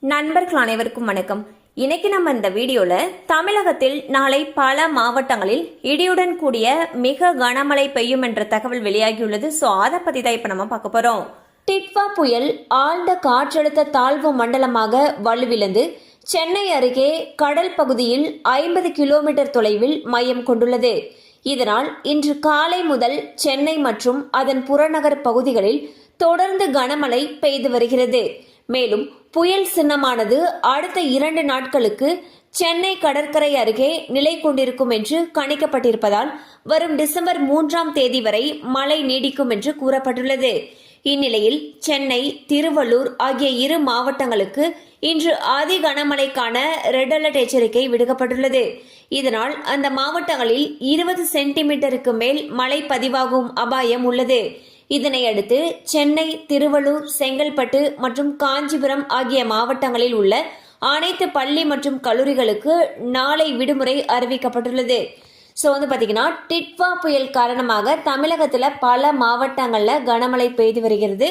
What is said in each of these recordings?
நண்பர்கள் அனைவருக்கும் வணக்கம். இன்னைக்கு நம்ம இந்த வீடியோல தமிழகத்தில் நாளை பல மாவட்டங்களில் இடியுடன் கூடிய மிக கனமழை பெய்யும் என்ற தகவல் வெளியாகியுள்ளது. ஸோ அதை பத்தி தான் இப்ப நம்ம பார்க்க போறோம். டிட்வா புயல் ஆழ்ந்த காற்றழுத்த தாழ்வு மண்டலமாக வலுவிழந்து சென்னை அருகே கடல் பகுதியில் 50 கிலோமீட்டர் தொலைவில் மையம் கொண்டுள்ளது. இதனால் இன்று காலை முதல் சென்னை மற்றும் அதன் புறநகர் பகுதிகளில் தொடர்ந்து கனமழை பெய்து வருகிறது. மேலும் புயல் சின்னமானது அடுத்த 2 நாட்களுக்கு சென்னை கடற்கரை அருகே நிலை கொண்டிருக்கும் என்று கணிக்கப்பட்டிருப்பதால் வரும் டிசம்பர் 3ஆம் தேதி வரை மழை நீடிக்கும் என்று கூறப்பட்டுள்ளது. இந்நிலையில் சென்னை, திருவள்ளூர் ஆகிய 2 மாவட்டங்களுக்கு இன்று அதி கனமழைக்கான ரெட் அலர்ட் எச்சரிக்கை விடுக்கப்பட்டுள்ளது. இதனால் அந்த மாவட்டங்களில் 20 சென்டிமீட்டருக்கு மேல் மழை பதிவாகும் அபாயம் உள்ளது. இதனையடுத்து சென்னை, திருவள்ளூர், செங்கல்பட்டு மற்றும் காஞ்சிபுரம் ஆகிய மாவட்டங்களில் உள்ள அனைத்து பள்ளி மற்றும் கல்லூரிகளுக்கு நாளை விடுமுறை அறிவிக்கப்பட்டுள்ளது. ஸோ பாத்தீங்கன்னா டிட்வா புயல் காரணமாக தமிழகத்துல பல மாவட்டங்கள்ல கனமழை பெய்து வருகிறது.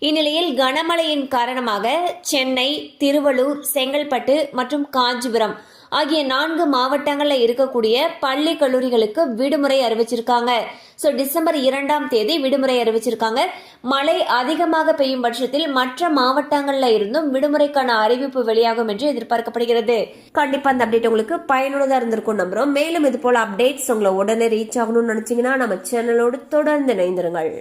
இந்நிலையில் கனமழையின் காரணமாக சென்னை, திருவள்ளூர், செங்கல்பட்டு மற்றும் காஞ்சிபுரம் ஆகிய 4 மாவட்டங்கள்ல இருக்கக்கூடிய பள்ளி கல்லூரிகளுக்கு விடுமுறை அறிவிச்சிருக்காங்க. ஸோ டிசம்பர் 2ஆம் தேதி விடுமுறை அறிவிச்சிருக்காங்க. மழை அதிகமாக பெய்யும் பட்சத்தில் மற்ற மாவட்டங்கள்ல இருந்தும் விடுமுறைக்கான அறிவிப்பு வெளியாகும் என்று எதிர்பார்க்கப்படுகிறது. கண்டிப்பா அந்த அப்டேட் உங்களுக்கு பயனுள்ளதா இருந்திருக்கும் நம்புறோம். மேலும் இது போல அப்டேட்ஸ் உங்களை உடனே ரீச் ஆகணும்னு நினைச்சீங்கன்னா நம்ம சேனலோடு தொடர்ந்து இணைந்திருங்கள்.